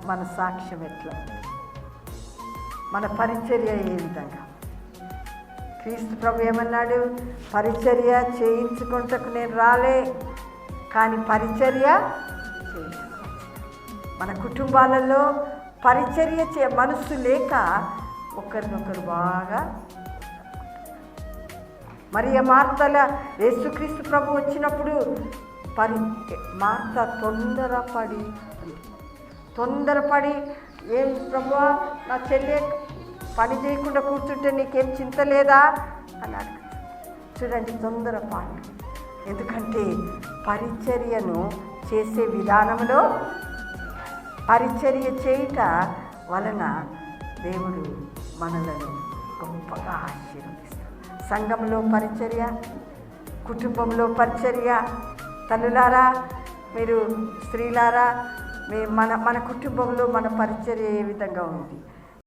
మన సాక్ష్యం ఎట్లా, మన పరిచర్య ఏ విధంగా? క్రీస్తు ప్రభు ఏమన్నాడు? పరిచర్య చేయించుకుంటకు నేను రాలే, కానీ పరిచర్య చేయించుకో. మన కుటుంబాలలో పరిచర్య మనసు లేక ఒకరినొకరు బాగా మరియ మార్తల యేసుక్రీస్తు ప్రభు వచ్చినప్పుడు మార్త తొందరపడి ఏం ప్రభువా, నా చెల్లె పని చేయకుండా కూర్చుంటే నీకేం చింత లేదా అన్నాడు. చూడండి, తొందరపాటు. ఎందుకంటే పరిచర్యను చేసే విధానంలో పరిచర్య చేయుట వలన దేవుడు మనలను గొప్పగా ఆశీర్వదిస్తాడు. సంఘంలో పరిచర్య, కుటుంబంలో పరిచర్య. తల్లులారా, మీరు స్త్రీలారా, మన కుటుంబంలో మన పరిచర్య ఏ విధంగా ఉంది?